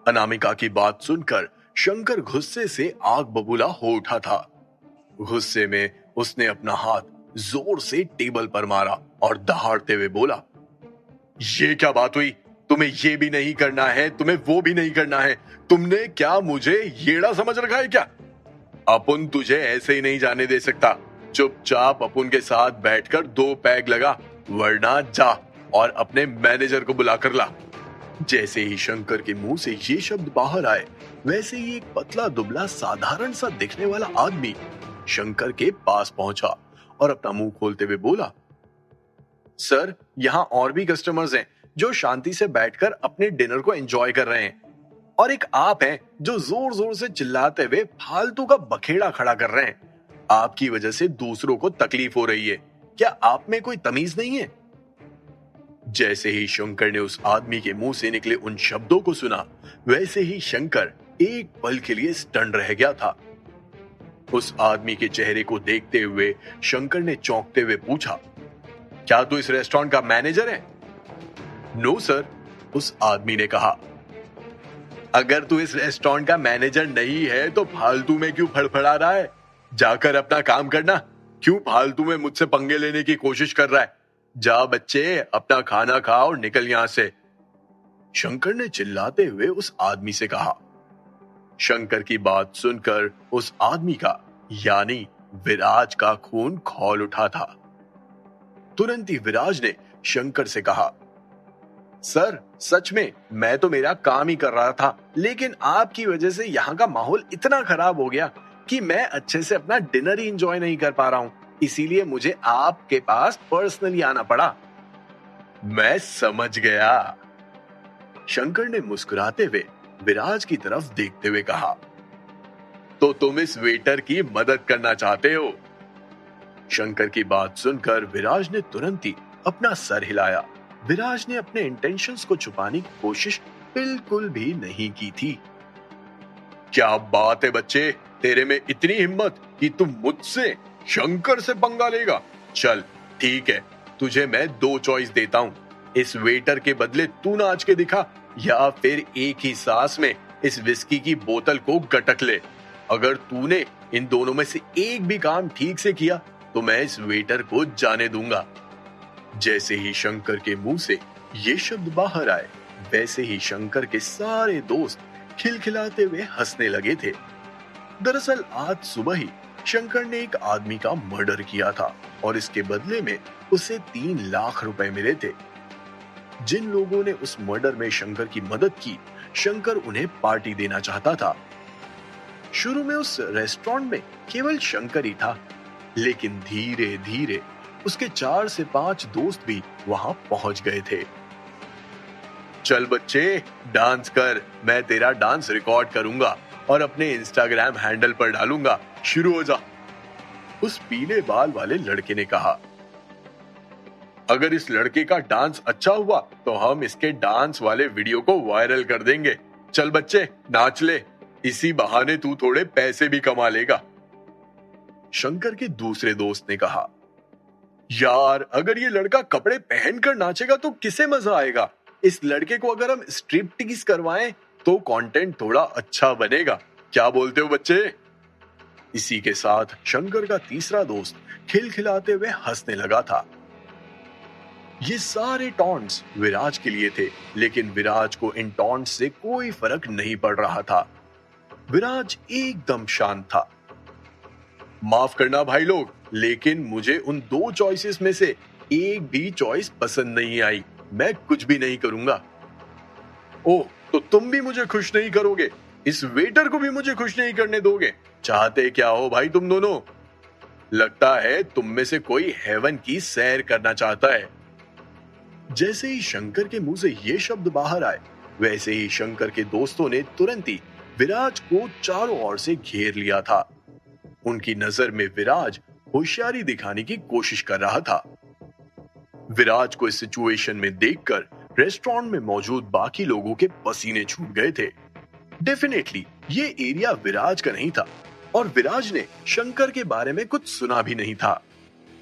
अनामिका की बात सुनकर शंकर गुस्से से आग बबूला हो उठा था। गुस्से में उसने अपना हाथ जोर से टेबल पर मारा और दहाड़ते हुए बोला, ये क्या बात हुई? तुम्हें ये भी नहीं करना है, तुम्हें वो भी नहीं करना है। तुमने क्या मुझे येड़ा समझ रखा है क्या? अपुन तुझे ऐसे ही नहीं जाने दे सकता। चुपचाप अपुन के साथ बैठकर 2 पैग लगा, वरना जा और अपने मैनेजर को बुला कर ला। जैसे ही शंकर के मुंह से ये शब्द बाहर आए, वैसे ही एक पतला दुबला साधारण सा दिखने वाला आदमी शंकर के पास पहुंचा और अपना मुंह खोलते हुए बोला, सर, यहाँ और भी कस्टमर्स हैं जो शांति से बैठकर अपने डिनर को एंजॉय कर रहे हैं, और एक आप हैं जो जोर जोर से चिल्लाते हुए फालतू का बखेड़ा खड़ा कर रहे हैं। आपकी वजह से दूसरों को तकलीफ हो रही है। क्या आप में कोई तमीज नहीं है? जैसे ही शंकर ने उस आदमी के मुंह से निकले उन शब्दों को सुना, वैसे ही शंकर एक पल के लिए स्टन रह गया था। उस आदमी के चेहरे को देखते हुए शंकर ने चौंकते हुए पूछा, क्या तू इस रेस्टोरेंट का मैनेजर है? नो सर, उस आदमी ने कहा। अगर तू इस रेस्टोरेंट का मैनेजर नहीं है तो फालतू में क्यों फड़फड़ा रहा है? जाकर अपना काम करना। क्यों फालतू में मुझसे पंगे लेने की कोशिश कर रहा है? जा बच्चे, अपना खाना खा और निकल यहां से। शंकर ने चिल्लाते हुए उस आदमी से कहा। शंकर की बात सुनकर उस आदमी का, यानी विराज का खून खौल उठा था। तुरंत ही विराज ने शंकर से कहा, सर, सच में मैं तो मेरा काम ही कर रहा था, लेकिन आपकी वजह से यहाँ का माहौल इतना खराब हो गया कि मैं अच्छे से अपना डिनर ही एंजॉय नहीं कर पा रहा हूँ। इसीलिए मुझे आपके पास पर्सनली आना पड़ा। मैं समझ गया। शंकर ने मुस्कुराते हुए विराज की तरफ देखते हुए कहा, तो तुम इस वेटर की मदद करना चाहते हो? शंकर की बात सुनकर विराज ने तुरंत ही अपना सर हिलाया। विराज ने अपने इंटेंशंस को छुपाने की कोशिश बिल्कुल भी नहीं की थी। क्या बात है बच्चे, तेरे में इतनी हिम्मत कि तुम मुझसे शंकर से पंगा लेगा? चल ठीक है, तुझे मैं 2 चॉइस देता हूं। इस वेटर के बदले तू नाच के दिखा, या फिर एक ही सांस में इस विस्की की बोतल को गटक ले। अगर तूने इन दोनों में से एक भी काम ठीक से किया तो मैं इस वेटर को जाने दूंगा। जैसे ही शंकर के मुंह से ये शब्द बाहर आए, वैसे ही शंकर के सारे दोस्त खिलखिलाते हुए हंसने लगे थे। दरअसल आज सुबह ही शंकर ने एक आदमी का मर्डर किया था और इसके बदले में उसे 3 लाख रुपए मिले थे। जिन लोगों ने उस मर्डर में शंकर की मदद की, शंकर उन्हें पार्टी देना चाहता था। शुरू में उस रेस्टोरेंट में केवल शंकर ही था, लेकिन धीरे धीरे उसके 4 से 5 दोस्त भी वहां पहुंच गए थे। चल बच्चे, डांस कर, मैं तेरा डांस रिकॉर्ड करूंगा और अपने इंस्टाग्राम हैंडल पर डालूंगा। शुरू हो जा। उस पीले बाल वाले लड़के ने कहा। अगर इस लड़के का डांस अच्छा हुआ तो हम इसके डांस वाले वीडियो को वायरल कर देंगे। चल बच्चे, नाच ले, इसी बहाने तू थोड़े पैसे भी कमा लेगा। शंकर के दूसरे दोस्त ने कहा, यार, अगर ये लड़का कपड़े पहनकर नाचेगा तो किसे मजा आएगा? इस लड़के को अगर हम स्ट्रिपटीज करवाएं तो कंटेंट थोड़ा अच्छा बनेगा। क्या बोलते हो बच्चे? इसी के साथ शंकर का तीसरा दोस्त खिलखिलाते हुए हंसने लगा था। ये सारे टॉन्ट्स विराज के लिए थे, लेकिन विराज को इन टॉन्ट्स से कोई फर्क नहीं पड़ रहा था। विराज एकदम शांत था। माफ करना भाई लोग, लेकिन मुझे उन 2 चॉइसेस में से एक भी चॉइस पसंद नहीं आई। मैं कुछ भी नहीं करूंगा। ओह, तो तुम भी मुझे खुश नहीं करोगे? इस वेटर को भी मुझे खुश नहीं करने दोगे? चाहते क्या हो भाई तुम दोनों? लगता है तुम में से कोई हेवन की सैर करना चाहता है। जैसे ही शंकर के मुंह से ये शब्द बाहर आए, वैसे ही शंकर के दोस्तों ने तुरंत ही विराज को चारों ओर से घेर लिया था। उनकी नजर में विराज होशियारी दिखाने की कोशिश कर रहा था। विराज को इस सिचुएशन में देखकर रेस्टोरेंट में मौजूद बाकी लोगों के पसीने छूट गए थे। डेफिनेटली ये एरिया विराज का नहीं था और विराज ने शंकर के बारे में कुछ सुना भी नहीं था।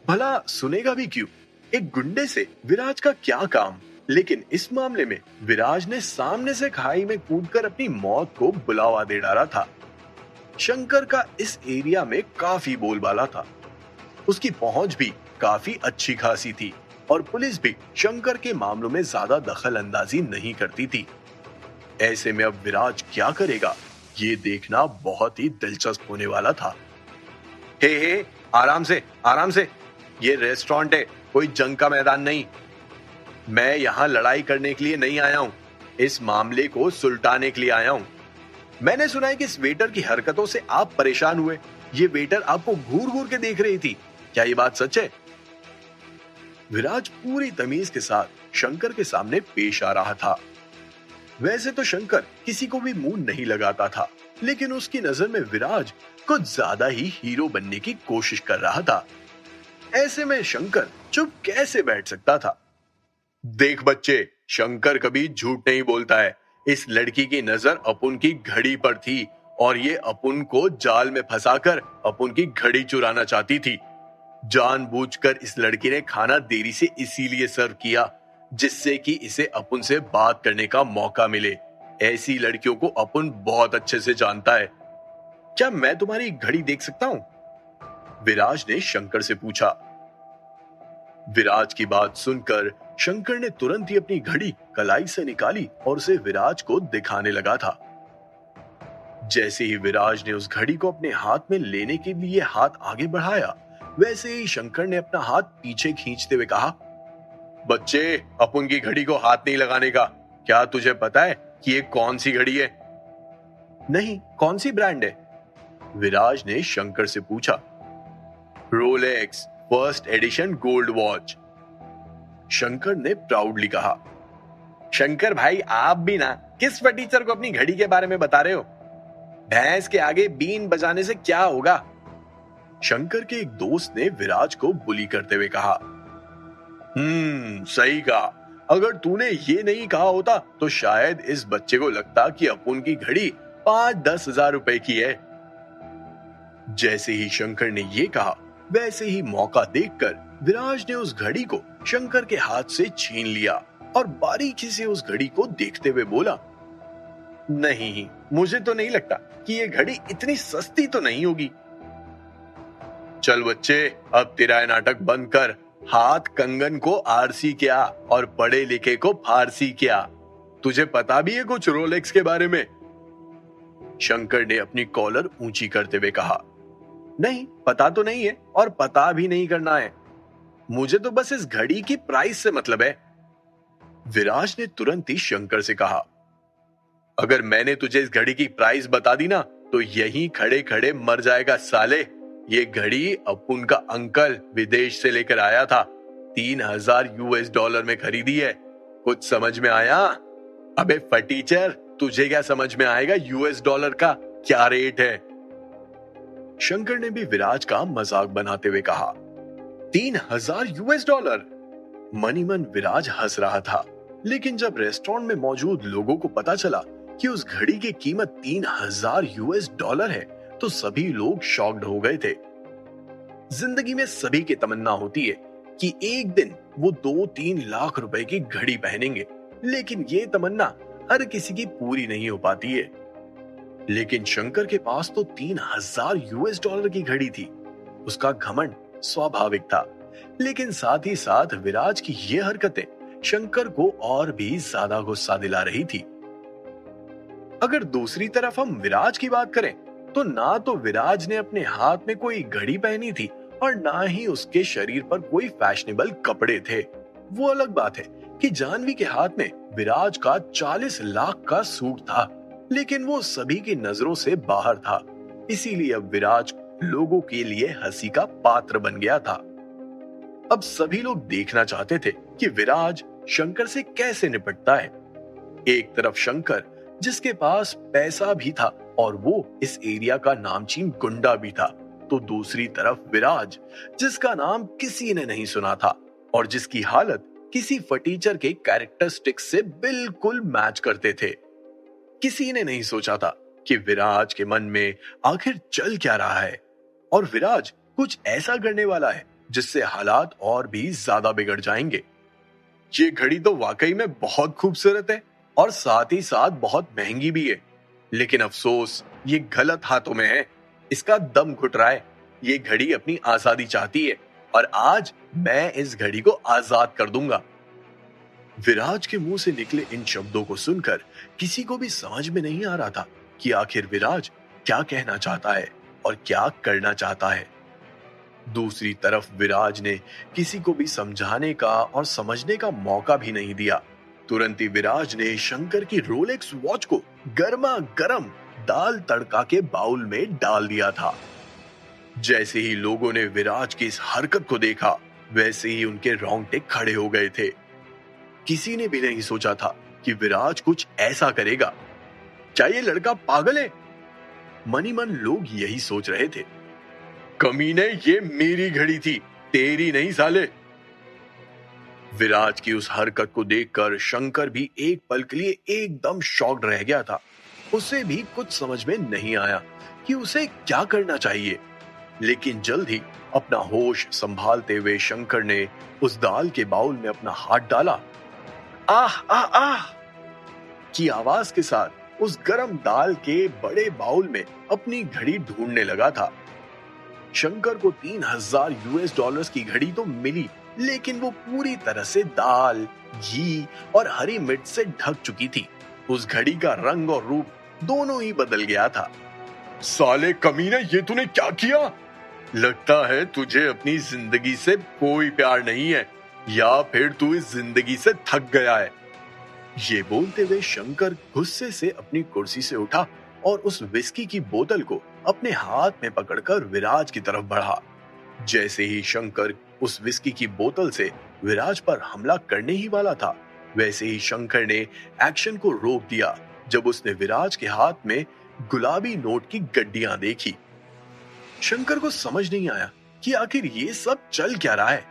भला सुनेगा भी क्यों? एक गुंडे से विराज का क्या काम? लेकिन इस मामले में विराज ने सामने से खाई में कूदकर अपनी मौत को बुलावा दे डाला था। शंकर का इस एरिया में काफी बोलबाला था। उसकी पहुंच भी काफी अच्छी खासी थी और पुलिस भी शंकर के मामलों में ज्यादा दखल अंदाजी नहीं करती थी। ऐसे में अब विराज क्या करेगा, ये देखना बहुत ही दिलचस्प होने वाला था। हे, आराम से आराम से, ये रेस्टोरेंट है, कोई जंग का मैदान नहीं। मैं यहाँ लड़ाई करने के लिए नहीं आया हूँ, इस मामले को सुलटाने के लिए आया हूँ। मैंने सुना है कि इस वेटर की हरकतों से आप परेशान हुए। ये वेटर आपको घूर घूर के देख रही थी, क्या ये बात सच है? विराज पूरी तमीज के साथ शंकर के सामने पेश आ रहा था। वैसे तो शंकर किसी को भी मुंह नहीं लगाता था, लेकिन उसकी नजर में विराज कुछ ज्यादा ही हीरो बनने की कोशिश कर रहा था। ऐसे में शंकर चुप कैसे बैठ सकता था? देख बच्चे, शंकर कभी झूठ नहीं बोलता है। इस लड़की की नजर अपुन की घड़ी पर थी और ये अपुन को जाल में फंसाकर अपुन की घड़ी चुराना चाहती थी। जानबूझकर इस लड़की ने खाना देरी से इसीलिए सर्व किया जिससे कि इसे अपुन से बात करने का मौका मिले। ऐसी लड़कियों को अपुन बहुत अच्छे से जानता है। क्या मैं तुम्हारी घड़ी देख सकता हूं? विराज ने शंकर से पूछा। विराज की बात सुनकर शंकर ने तुरंत ही अपनी घड़ी कलाई से निकाली और उसे विराज को दिखाने लगा था। जैसे ही विराज ने उस घड़ी को अपने हाथ में लेने के लिए हाथ आगे बढ़ाया, वैसे ही शंकर ने अपना हाथ पीछे खींचते हुए कहा, बच्चे, अपुन की घड़ी को हाथ नहीं लगाने का। क्या तुझे पता है कि ये कौन सी घड़ी है? नहीं, कौन सी ब्रांड है? विराज ने शंकर से पूछा। Rolex first edition gold watch, Shankar ने प्राउडली कहा। शंकर भाई, आप भी ना किस फटीचर को अपनी घड़ी के बारे में बता रहे हो? भैंस के आगे बीन बजाने से क्या होगा? शंकर के एक दोस्त ने विराज को बुली करते हुए कहा। सही कहा। अगर तूने ये नहीं कहा होता तो शायद इस बच्चे को लगता कि अपुन की घड़ी 5-10 हजार रुपए की है। जैसे ही शंकर ने ये कहा, वैसे ही मौका देखकर विराज ने उस घड़ी को शंकर के हाथ से छीन लिया और बारीकी से उस घड़ी को देखते हुए बोला, नहीं, मुझे तो नहीं लगता कि ये घड़ी इतनी सस्ती तो नहीं होगी। चल बच्चे, अब तेरा नाटक बंद कर। हाथ कंगन को आरसी क्या और पढ़े लिखे को फारसी क्या? तुझे पता भी है कुछ रोलेक्स के बारे में? शंकर ने अपनी कॉलर ऊंची करते हुए कहा। नहीं, पता तो नहीं है और पता भी नहीं करना है। मुझे तो बस इस घड़ी की प्राइस से मतलब है। विराज ने तुरंत ही शंकर से कहा, अगर मैंने तुझे इस घड़ी की प्राइस बता दी ना तो यहीं खड़े खड़े मर जाएगा साले। ये घड़ी अपुन का अंकल विदेश से लेकर आया था, $3000 में खरीदी है। कुछ समझ में आया? अबे फटीचर, तुझे क्या समझ में आएगा $, का क्या रेट है? शंकर ने भी विराज का मजाक बनाते हुए कहा। $3000? मनी मन विराज हंस रहा था, लेकिन जब रेस्टोरेंट में मौजूद लोगों को पता चला कि उस घड़ी की कीमत $3000 है तो सभी लोग शॉक्ड हो गए थे। जिंदगी में सभी की तमन्ना होती है कि एक दिन वो 2-3 लाख रुपए की घड़ी पहनेंगे, लेकिन ये तमन्ना हर किसी की पूरी नहीं हो पाती है। लेकिन शंकर के पास तो $3000 की घड़ी थी। उसका घमंड स्वाभाविक था, लेकिन साथ ही साथ विराज की ये हरकतें शंकर को और भी ज्यादा गुस्सा दिला रही थी। अगर दूसरी तरफ हम विराज की बात करें तो ना तो विराज ने अपने हाथ में कोई घड़ी पहनी थी और ना ही उसके शरीर पर कोई फैशनेबल कपड़े थे। वो अलग बात है कि जानवी के हाथ में विराज का 40 लाख का सूट था, लेकिन वो सभी की नजरों से बाहर था। इसीलिए अब विराज लोगों के लिए हंसी का पात्र बन गया था। अब सभी लोग देखना चाहते थे कि विराज शंकर से कैसे निपटता है। एक तरफ शंकर जिसके पास पैसा भी था और वो इस एरिया का नामचीन गुंडा भी था, तो दूसरी तरफ विराज जिसका नाम किसी ने नहीं सुना था और जिसकी हालत किसी फटीचर के कैरेक्टरिस्टिक्स से बिल्कुल मैच करते थे। किसी ने नहीं सोचा था कि विराज के मन में आखिर चल क्या रहा है और विराज कुछ ऐसा करने वाला है जिससे हालात और भी ज्यादा बिगड़ जाएंगे। ये घड़ी तो वाकई में बहुत खूबसूरत है और साथ ही साथ बहुत महंगी भी है, लेकिन अफसोस ये गलत हाथों में है। इसका दम घुट रहा है। ये घड़ी अपनी आजादी चाहती है और आज मैं इस घड़ी को आजाद कर दूंगा। विराज के मुंह से निकले इन शब्दों को सुनकर किसी को भी समझ में नहीं आ रहा था कि आखिर विराज क्या कहना चाहता है और क्या करना चाहता है। दूसरी तरफ विराज ने किसी को भी समझाने का और समझने का मौका भी नहीं दिया। तुरंत ही विराज ने शंकर की रोलेक्स वॉच को गर्मा गर्म दाल तड़का के बाउल में डाल दिया था। जैसे ही लोगों ने विराज की इस हरकत को देखा, वैसे ही उनके रोंगटे खड़े हो गए थे। किसी ने भी नहीं सोचा था कि विराज कुछ ऐसा करेगा। क्या ये लड़का पागल है? मनी मन लोग यही सोच रहे थे। कमीने, ये मेरी घड़ी थी, तेरी नहीं साले। विराज की उस हरकत को देखकर शंकर भी एक पल के लिए एकदम शॉक्ड रह गया था। उसे भी कुछ समझ में नहीं आया कि उसे क्या करना चाहिए। लेकिन जल्द ही अपना होश संभालते हुए शंकर ने उस दाल के बाउल में अपना हाथ डाला। आह आह आह की आवाज के साथ उस गरम दाल के बड़े बाउल में अपनी घड़ी ढूंढने लगा था। शंकर को 3000 यूएस डॉलर्स की घड़ी तो मिली, लेकिन वो पूरी तरह से दाल, घी और हरी मिर्च से ढक चुकी थी। उस घड़ी का रंग और रूप दोनों ही बदल गया था। साले कमीने, ये तूने क्या किया? लगता है तुझे अपनी जिंदगी से कोई प्यार नहीं है, या फिर तू इस जिंदगी से थक गया है। ये बोलते हुए शंकर गुस्से से अपनी कुर्सी से उठा और उस विस्की की बोतल को अपने हाथ में पकड़कर विराज की तरफ बढ़ा। जैसे ही शंकर उस विस्की की बोतल से विराज पर हमला करने ही वाला था, वैसे ही शंकर ने एक्शन को रोक दिया जब उसने विराज के हाथ में गुलाबी नोट की गड्डियां देखी। शंकर को समझ नहीं आया कि आखिर ये सब चल क्या रहा है।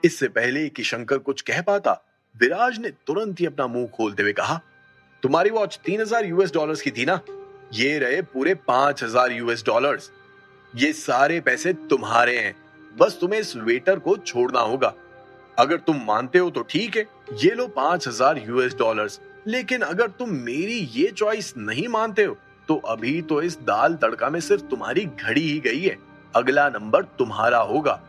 इससे पहले कि शंकर कुछ कह पाता, विराज ने तुरंत ही अपना मुंह खोलते हुए कहा, तुम्हारी वॉच 3000 यूएस डॉलर्स की थी ना? ये रहे पूरे 5000 यूएस डॉलर्स। ये सारे पैसे तुम्हारे हैं, बस तुम्हें इस वेटर को छोड़ना होगा। अगर तुम मानते हो तो ठीक है, ये लो 5000 यूएस डॉलर्स। लेकिन अगर तुम मेरी ये चॉइस नहीं मानते हो तो अभी तो इस दाल तड़का में सिर्फ तुम्हारी घड़ी ही गई है, अगला नंबर तुम्हारा होगा।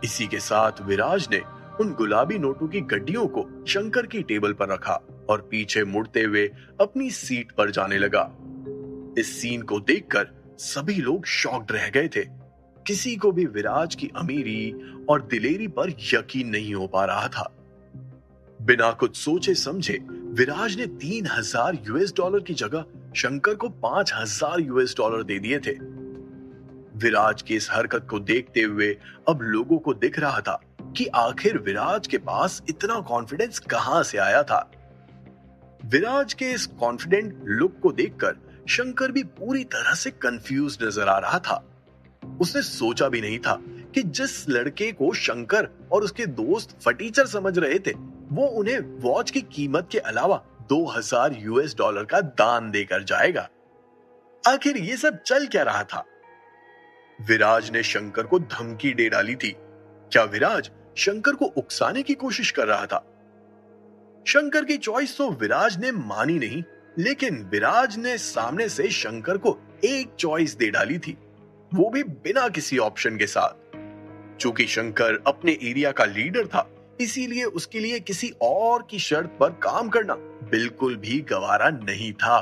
इसी के साथ विराज ने उन गुलाबी नोटों की गड्डियों को शंकर की टेबल पर रखा और पीछे मुड़ते हुए अपनी सीट पर जाने लगा। इस सीन को देखकर सभी लोग शॉक्ड रह गए थे। किसी को भी विराज की अमीरी और दिलेरी पर यकीन नहीं हो पा रहा था। बिना कुछ सोचे समझे विराज ने 3000 यूएस डॉलर की जगह शंकर को 5000 यूएस डॉलर दे दिए थे। विराज की इस हरकत को देखते हुए अब लोगों को दिख रहा था कि आखिर विराज के पास इतना कॉन्फिडेंस कहां से आया था। विराज के इस कॉन्फिडेंट लुक को देखकर शंकर भी पूरी तरह से कंफ्यूज नजर आ रहा था। उसने सोचा भी नहीं था कि जिस लड़के को शंकर और उसके दोस्त फटीचर समझ रहे थे, वो उन्हें वॉच की कीमत के अलावा 2000 यूएस डॉलर का दान देकर जाएगा। आखिर ये सब चल क्या रहा था? विराज ने शंकर को धमकी दे डाली थी। क्या विराज शंकर को उकसाने की कोशिश कर रहा था? शंकर की चॉइस तो विराज ने मानी नहीं, लेकिन विराज ने सामने से शंकर को एक चॉइस दे डाली थी, वो भी बिना किसी ऑप्शन के साथ। चूंकि शंकर अपने एरिया का लीडर था, इसीलिए उसके लिए किसी और की शर्त पर काम करना बिल्कुल भी गवारा नहीं था।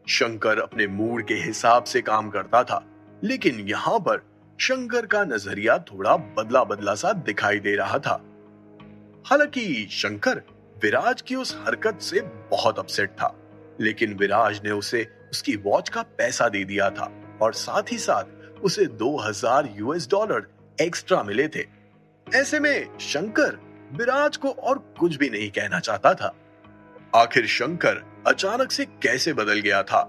शंकर अपने मूड के हिसाब से काम करता था, लेकिन यहां पर शंकर का नजरिया थोड़ा बदला बदला सा दिखाई दे रहा था। हालांकि शंकर विराज की उस हरकत से बहुत अपसेट था, लेकिन विराज ने उसे उसकी वॉच का पैसा दे दिया था और साथ ही साथ उसे 2000 यूएस डॉलर एक्स्ट्रा मिले थे। ऐसे में शंकर विराज को और कुछ भी नहीं कहना चाहता था। आखिर शंकर अचानक से कैसे बदल गया था?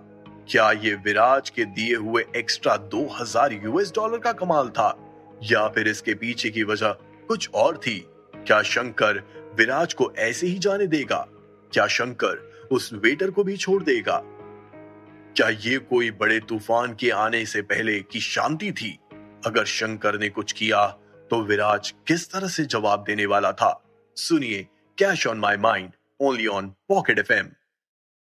क्या ये विराज के दिए हुए एक्स्ट्रा 2000 यूएस डॉलर का कमाल था, या फिर इसके पीछे की वजह कुछ और थी? क्या शंकर विराज को ऐसे ही जाने देगा? क्या शंकर उस वेटर को भी छोड़ देगा? क्या ये कोई बड़े तूफान के आने से पहले की शांति थी? अगर शंकर ने कुछ किया तो विराज किस तरह से जवाब देने वाला था? सुनिए cash on my mind only on pocket FM.